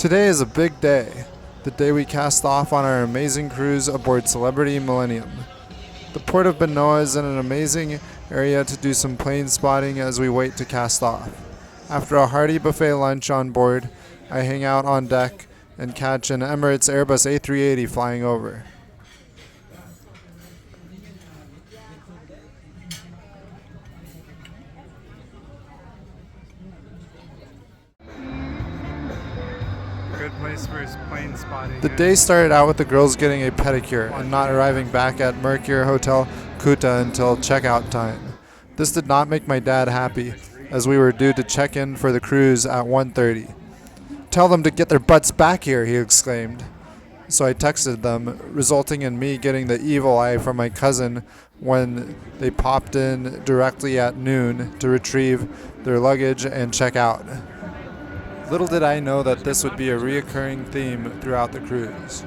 Today is a big day, the day we cast off on our amazing cruise aboard Celebrity Millennium. The port of Benoa is in an amazing area to do some plane spotting as we wait to cast off. After a hearty buffet lunch on board, I hang out on deck and catch an Emirates Airbus A380 flying over. Good place for plane spotting. The day started out with the girls getting a pedicure and not arriving back at Mercure Hotel Kuta until checkout time. This did not make my dad happy, as we were due to check in for the cruise at 1:30. "Tell them to get their butts back here," he exclaimed. So I texted them, resulting in me getting the evil eye from my cousin when they popped in directly at noon to retrieve their luggage and check out. Little did I know that this would be a reoccurring theme throughout the cruise.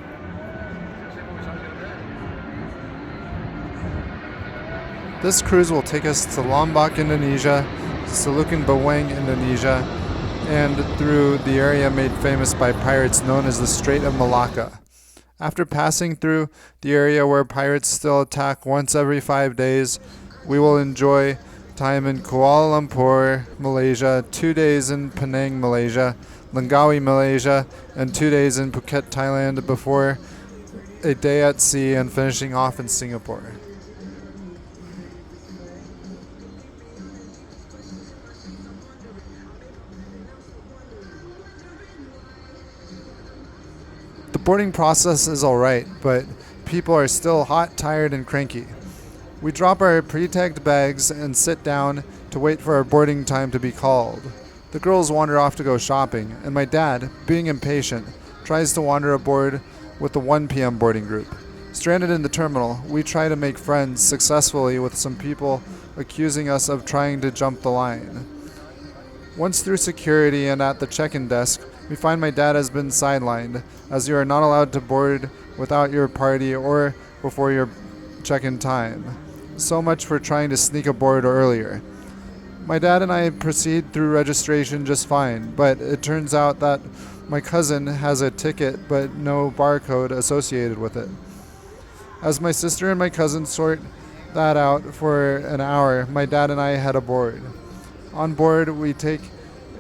This cruise will take us to Lombok, Indonesia, Selukan Bawang, Indonesia, and through the area made famous by pirates known as the Strait of Malacca. After passing through the area where pirates still attack once every 5 days, we will enjoy time in Kuala Lumpur, Malaysia, 2 days in Penang, Malaysia, Langkawi, Malaysia, and 2 days in Phuket, Thailand before a day at sea and finishing off in Singapore. The boarding process is alright, but people are still hot, tired, and cranky. We drop our pre-tagged bags and sit down to wait for our boarding time to be called. The girls wander off to go shopping, and my dad, being impatient, tries to wander aboard with the 1 p.m. boarding group. Stranded in the terminal, we try to make friends successfully with some people accusing us of trying to jump the line. Once through security and at the check-in desk, we find my dad has been sidelined, as you are not allowed to board without your party or before your check-in time. So much for trying to sneak aboard earlier. My dad and I proceed through registration just fine, but it turns out that my cousin has a ticket but no barcode associated with it. As my sister and my cousin sort that out for an hour, my dad and I head aboard. On board, we take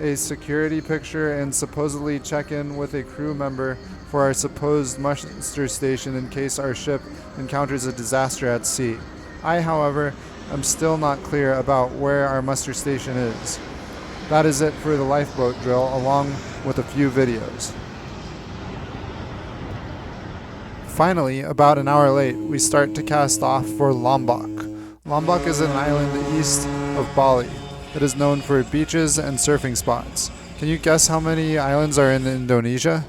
a security picture and supposedly check in with a crew member for our supposed muster station in case our ship encounters a disaster at sea. I, however, am still not clear about where our muster station is. That is it for the lifeboat drill, along with a few videos. Finally, about an hour late, we start to cast off for Lombok. Lombok is an island east of Bali. It is known for beaches and surfing spots. Can you guess how many islands are in Indonesia?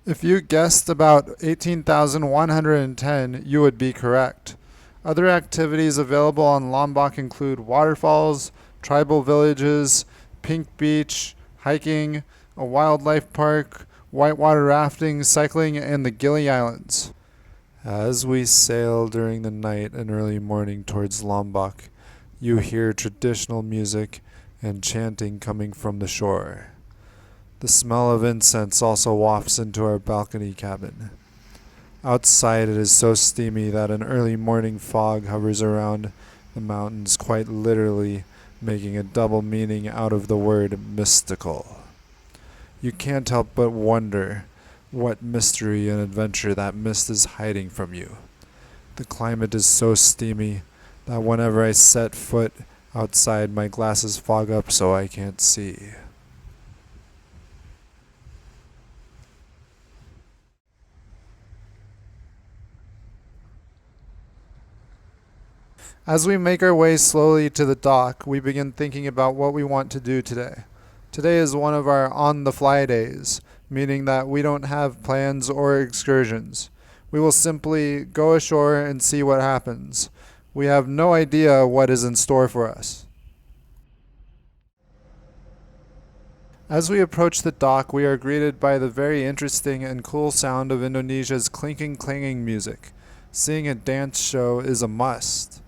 If you guessed about 18,110, you would be correct. Other activities available on Lombok include waterfalls, tribal villages, Pink Beach, hiking, a wildlife park, whitewater rafting, cycling, and the Gili Islands. As we sail during the night and early morning towards Lombok, you hear traditional music and chanting coming from the shore. The smell of incense also wafts into our balcony cabin. Outside it is so steamy that an early morning fog hovers around the mountains, quite literally making a double meaning out of the word mystical. You can't help but wonder what mystery and adventure that mist is hiding from you. The climate is so steamy that whenever I set foot outside, my glasses fog up so I can't see. As we make our way slowly to the dock, we begin thinking about what we want to do today. Today is one of our on-the-fly days, meaning that we don't have plans or excursions. We will simply go ashore and see what happens. We have no idea what is in store for us. As we approach the dock, we are greeted by the very interesting and cool sound of Indonesia's clinking clanging music. Seeing a dance show is a must.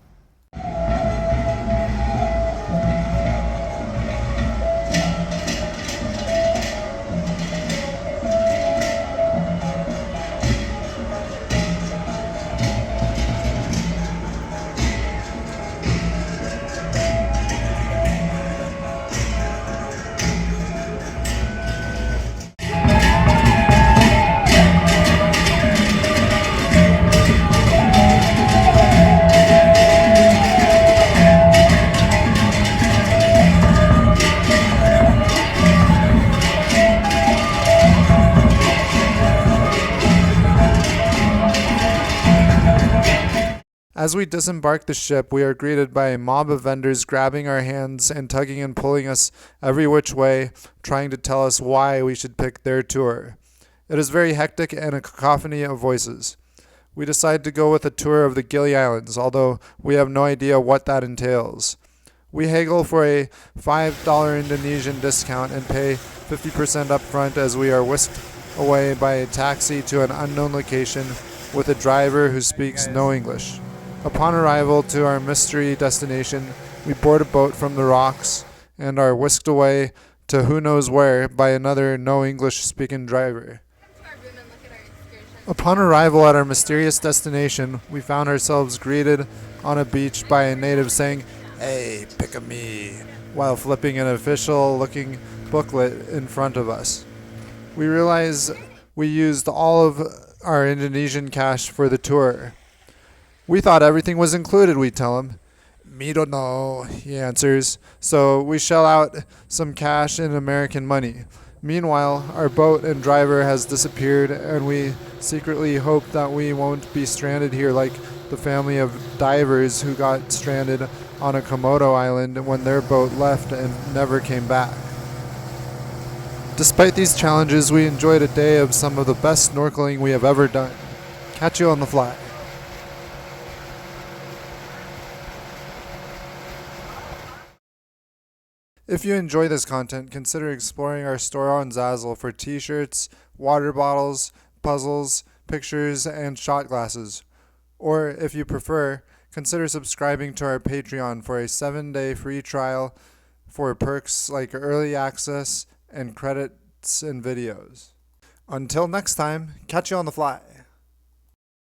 As we disembark the ship, we are greeted by a mob of vendors grabbing our hands and tugging and pulling us every which way, trying to tell us why we should pick their tour. It is very hectic and a cacophony of voices. We decide to go with a tour of the Gili Islands, although we have no idea what that entails. We haggle for a $5 Indonesian discount and pay 50% up front as we are whisked away by a taxi to an unknown location with a driver who speaks no English. Upon arrival to our mystery destination, we board a boat from the rocks and are whisked away to who knows where by another no English speaking driver. Upon arrival at our mysterious destination, we found ourselves greeted on a beach by a native saying, "Hey, pick a me," while flipping an official looking booklet in front of us. We realize we used all of our Indonesian cash for the tour. We thought everything was included, we tell him. "Me don't know," he answers. So we shell out some cash in American money. Meanwhile, our boat and driver has disappeared, and we secretly hope that we won't be stranded here like the family of divers who got stranded on a Komodo island when their boat left and never came back. Despite these challenges, we enjoyed a day of some of the best snorkeling we have ever done. Catch you on the fly. If you enjoy this content, consider exploring our store on Zazzle for t-shirts, water bottles, puzzles, pictures, and shot glasses. Or, if you prefer, consider subscribing to our Patreon for a 7-day free trial for perks like early access and credits and videos. Until next time, catch you on the fly.